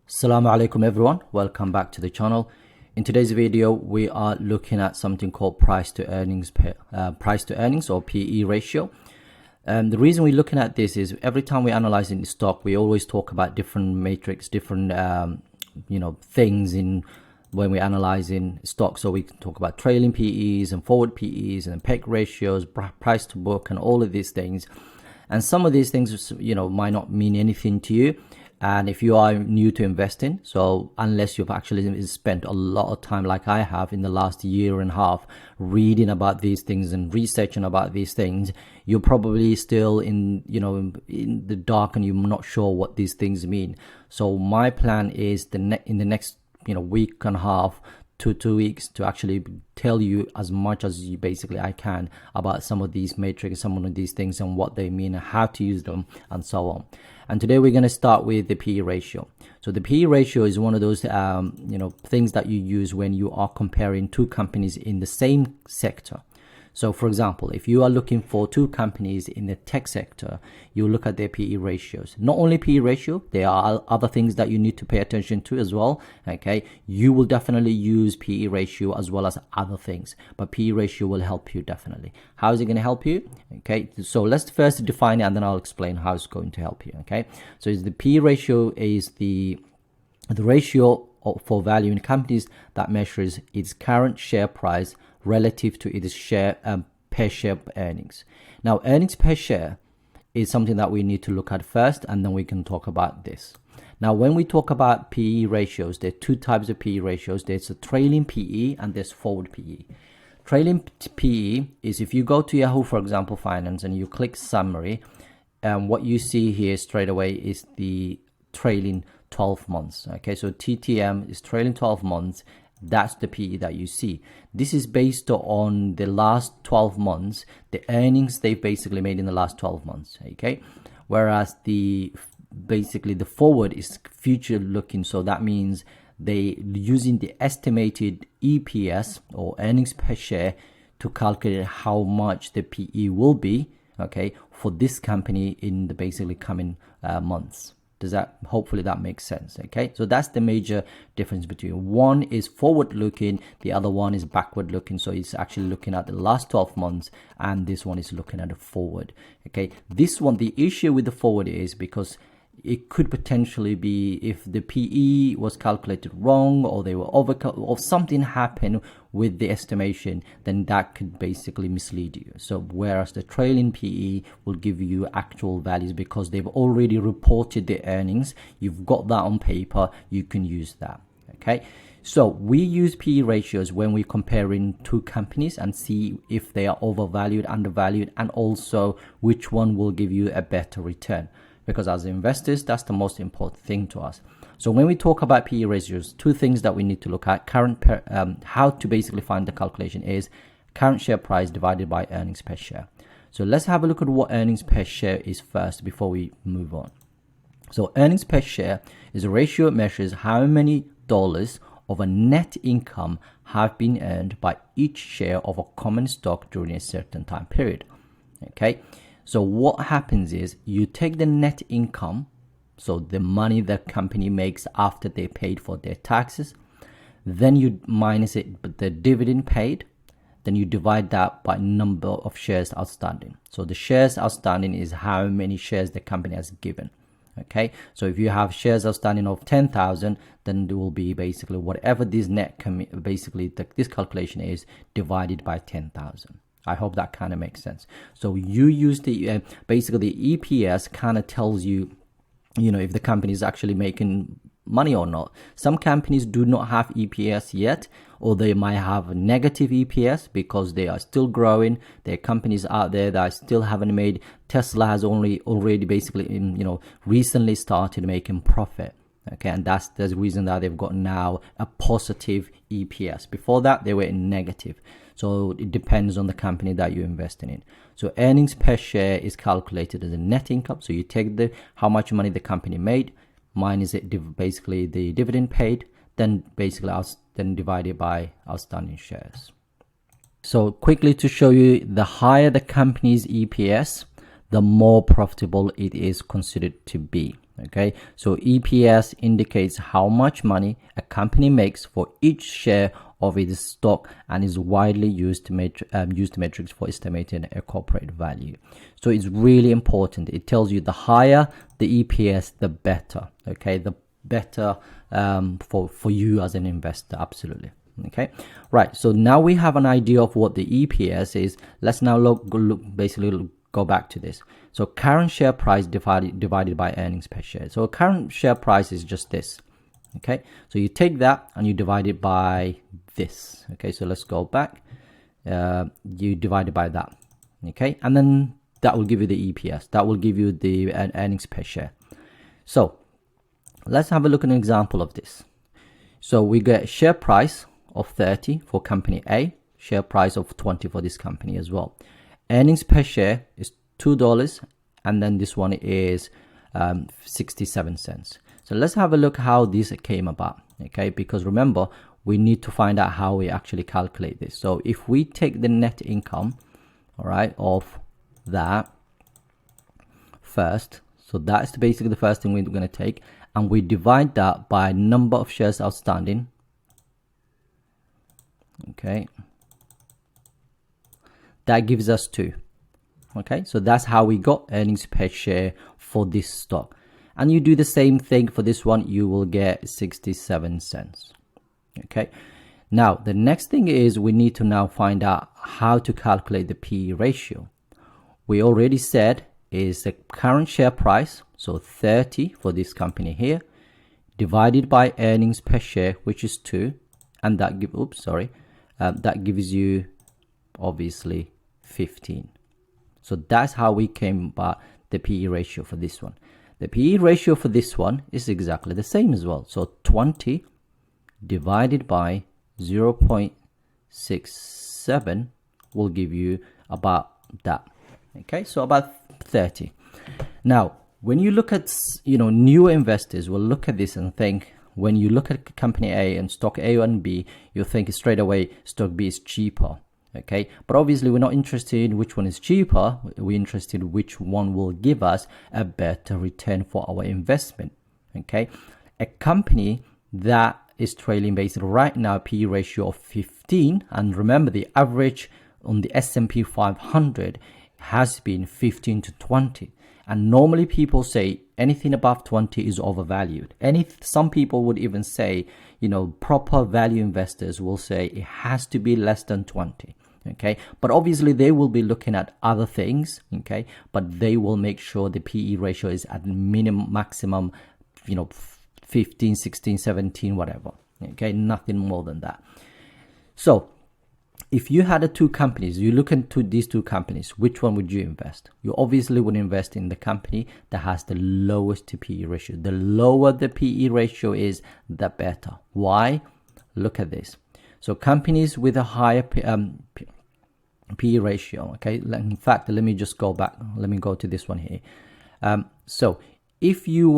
Assalamu Alaikum everyone, welcome back to the channel. In today's video we are looking at something called price to earnings or PE ratio. The reason we're looking at this is every time we analyze in the stock we always talk about different matrix, different things in when we're analyzing stock. So we can talk about trailing PEs and forward PEs and PEG ratios, price to book, and all of these things. And some of these things might not mean anything to you. And if you are new to investing, so unless you've actually spent a lot of time like I have in the last year and a half reading about these things and researching about these things, you're probably still in the dark and you're not sure what these things mean. So my plan is in the next week and a half to 2 weeks to actually tell you as much as I can about some of these metrics, some of these things and what they mean and how to use them and so on. And today we're going to start with the PE ratio. So the PE ratio is one of those things that you use when you are comparing two companies in the same sector. So for example, if you are looking for two companies in the tech sector, you look at their PE ratios. Not only PE ratio, there are other things that you need to pay attention to as well. Okay, you will definitely use PE ratio as well as other things, but PE ratio will help you definitely. How is it going to help you? Okay, so let's first define it and then I'll explain how it's going to help you. Okay, so the PE ratio is the ratio for valuing companies that measures its current share price relative to its per share earnings. Now, earnings per share is something that we need to look at first, and then we can talk about this. Now, when we talk about PE ratios, there are two types of PE ratios. There's a trailing PE and there's forward PE. Trailing PE is if you go to Yahoo, for example, Finance, and you click summary, what you see here straight away is the trailing 12 months. Okay, so TTM is trailing 12 months. That's the PE that you see. This is based on the last 12 months, the earnings they've basically made in the last 12 months. Okay, whereas the forward is future looking. So that means they using the estimated EPS or earnings per share to calculate how much the PE will be, okay, for this company in the coming months. Hopefully that makes sense. Okay, so that's the major difference between one is forward looking, the other one is backward looking. So it's actually looking at the last 12 months and this one is looking at the forward. Okay, this one, the issue with the forward is because it could potentially be if the PE was calculated wrong or they were or something happened with the estimation, then that could basically mislead you. So whereas the trailing PE will give you actual values because they've already reported the earnings, you've got that on paper, you can use that. Okay, so we use PE ratios when we're comparing two companies and see if they are overvalued, undervalued, and also which one will give you a better return. Because as investors, that's the most important thing to us. So when we talk about PE ratios, two things that we need to look at. How to basically find the calculation is current share price divided by earnings per share. So let's have a look at what earnings per share is first before we move on. So earnings per share is a ratio that measures how many dollars of a net income have been earned by each share of a common stock during a certain time period. Okay. So what happens is you take the net income, so the money the company makes after they paid for their taxes, then you minus it the dividend paid, then you divide that by number of shares outstanding. So the shares outstanding is how many shares the company has given. Okay, so if you have shares outstanding of 10,000, then there will be basically whatever this this calculation is divided by 10,000. I hope that kind of makes sense. So you use the the EPS kind of tells you, if the company is actually making money or not. Some companies do not have EPS yet, or they might have a negative EPS because they are still growing. There are companies out there that still haven't made. Tesla has already recently started making profit. Okay, and that's the reason that they've got now a positive EPS. Before that, they were in negative. So it depends on the company that you're investing in. So earnings per share is calculated as a net income. So you take how much money the company made, minus it the dividend paid, then divide it by outstanding shares. So quickly to show you, the higher the company's EPS, the more profitable it is considered to be. Okay, so EPS indicates how much money a company makes for each share of its stock and is widely used metrics for estimating a corporate value. So it's really important. It tells you the higher the EPS, the better. Okay, the better for you as an investor. Absolutely. Okay, right. So now we have an idea of what the EPS is. Let's now go back to this. So current share price divided by earnings per share. So current share price is just this. Okay, so you take that and you divide it by this. Okay, so let's go back. You divide it by that. Okay, and then that will give you the EPS. That will give you the earnings per share. So let's have a look at an example of this. So we get share price of 30 for company A, share price of 20 for this company as well. Earnings per share is $2, and then this one is 67 cents. So let's have a look how this came about. Okay, because remember, we need to find out how we actually calculate this. So if we take the net income, all right, of that first, so that's basically the first thing we're going to take, and we divide that by number of shares outstanding. Okay, that gives us 2. Okay, so that's how we got earnings per share for this stock. And you do the same thing for this one, you will get 67 cents. Okay, now the next thing is we need to now find out how to calculate the PE ratio. We already said is the current share price, so 30 for this company here, divided by earnings per share, which is 2, and that that gives you obviously 15. So that's how we came about the PE ratio for this one. The PE ratio for this one is exactly the same as well. So 20 divided by 0.67 will give you about that. Okay, so about 30. Now, when you look at, newer investors will look at this and think, when you look at company A and stock A and B, you think straight away stock B is cheaper. Okay, but obviously we're not interested in which one is cheaper. We're interested in which one will give us a better return for our investment. Okay, a company that is trailing basically right now PE ratio of 15, and remember the average on the S&P 500 has been 15 to 20, and normally people say anything above 20 is overvalued. Some people would even say, proper value investors will say it has to be less than 20. Okay, but obviously they will be looking at other things. Okay, but they will make sure the PE ratio is at maximum 15, 16, 17, whatever. Okay, nothing more than that. So if you had two companies, you look into these two companies, which one would you invest? You obviously would invest in the company that has the lowest PE ratio. The lower the PE ratio is, the better. Why? Look at this. So companies with a higher PE ratio, okay, in fact, let me just go back. Let me go to this one here. So if you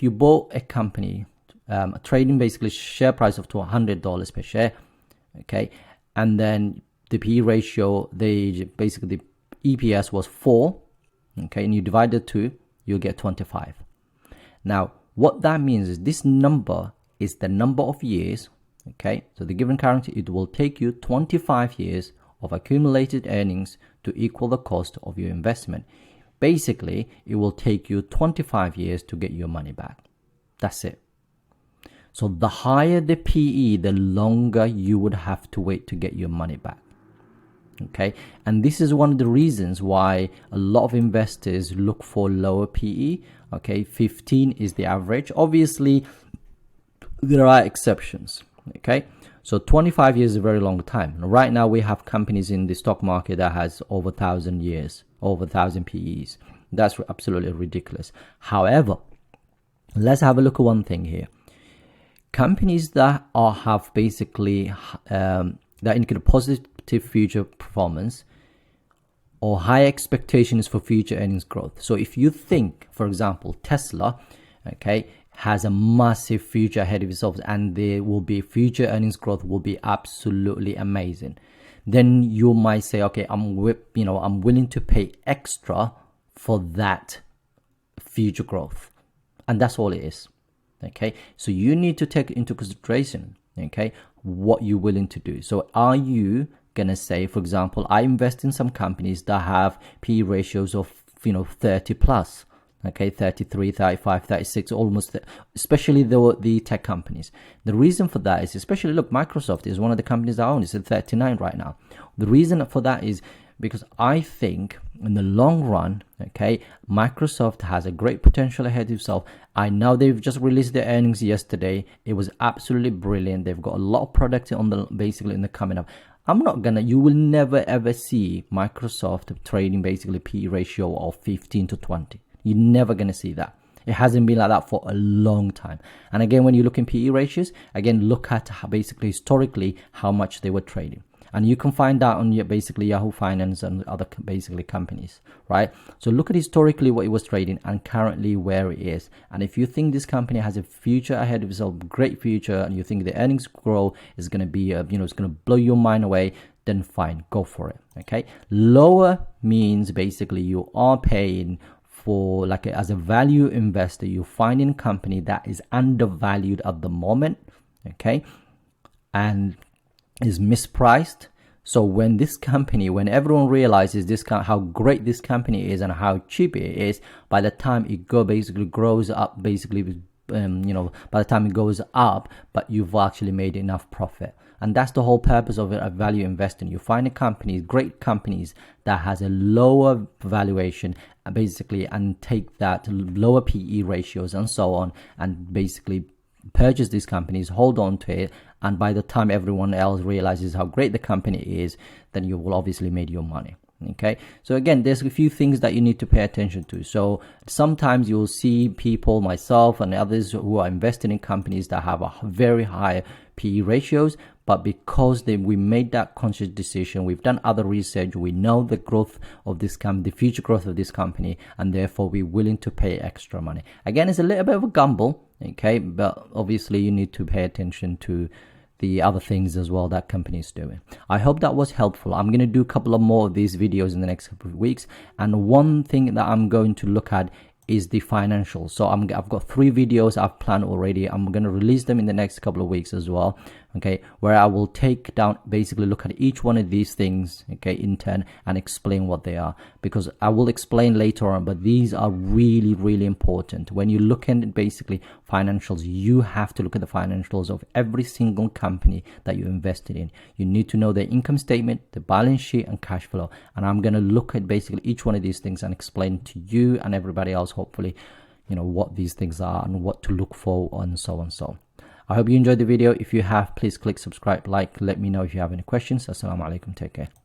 bought a company, trading basically share price of $200 per share, okay, and then the PE ratio, the EPS was 4, okay, and you divide the 2, you'll get 25. Now, what that means is this number is the number of years, okay, so the given currency, it will take you 25 years of accumulated earnings to equal the cost of your investment. Basically, it will take you 25 years to get your money back. That's it. So the higher the PE, the longer you would have to wait to get your money back. Okay, and this is one of the reasons why a lot of investors look for lower PE. Okay, 15 is the average. Obviously, there are exceptions. Okay, so 25 years is a very long time. Right now, we have companies in the stock market that has over 1,000 years, over 1,000 PEs. That's absolutely ridiculous. However, let's have a look at one thing here. Companies that have basically that indicate positive future performance or high expectations for future earnings growth. So if you think, for example, Tesla, okay, has a massive future ahead of itself and there will be future earnings growth will be absolutely amazing, then you might say, okay, I'm willing to pay extra for that future growth. And that's all it is. Okay, so you need to take into consideration, okay, what you're willing to do. So are you gonna say, for example, I invest in some companies that have PE ratios of 30 plus, okay, 33, 35, 36, almost, especially the tech companies. The reason for that is, especially look, Microsoft is one of the companies I own. It's at 39 right now. The reason for that is because I think in the long run, okay, Microsoft has a great potential ahead of itself. I know they've just released their earnings yesterday. It was absolutely brilliant. They've got a lot of products on the basically in the coming up. You will never ever see Microsoft trading basically PE ratio of 15 to 20. You're never going to see that. It hasn't been like that for a long time. And again, when you look in PE ratios, again, look at how basically historically how much they were trading. And you can find that on your basically Yahoo Finance and other basically companies, right? So look at historically what it was trading and currently where it is. And if you think this company has a future ahead of itself, great future, and you think the earnings growth is going to be, it's going to blow your mind away, then fine, go for it. Okay. Lower means basically you are paying for as a value investor, you find in a company that is undervalued at the moment. Okay. And is mispriced. So when everyone realizes how great this company is and how cheap it is, by the time it grows up, by the time it goes up, but you've actually made enough profit. And that's the whole purpose of a value investing. You find great companies that has a lower valuation, and take that lower PE ratios and so on, and basically purchase these companies, hold on to it, and by the time everyone else realizes how great the company is, then you will obviously made your money. Okay, so again, there's a few things that you need to pay attention to. So sometimes you'll see people, myself and others, who are investing in companies that have a very high PE ratios, but because we made that conscious decision, we've done other research, we know the growth of this company, the future growth of this company, and therefore we're willing to pay extra money. Again, it's a little bit of a gamble, okay, but obviously you need to pay attention to the other things as well that company is doing. I hope that was helpful. I'm going to do a couple of more of these videos in the next couple of weeks, and one thing that I'm going to look at is the financials. So I've got 3 videos I've planned already. I'm going to release them in the next couple of weeks as well, okay, where I will look at each one of these things, okay, in turn, and explain what they are, because I will explain later on, but these are really, really important. When you look at basically financials, you have to look at the financials of every single company that you invested in. You need to know their income statement, the balance sheet, and cash flow. And I'm going to look at basically each one of these things and explain to you and everybody else, hopefully, what these things are and what to look for, and so on. So I hope you enjoyed the video. If you have, please click subscribe, like, let me know if you have any questions. Assalamu Alaikum. Take care.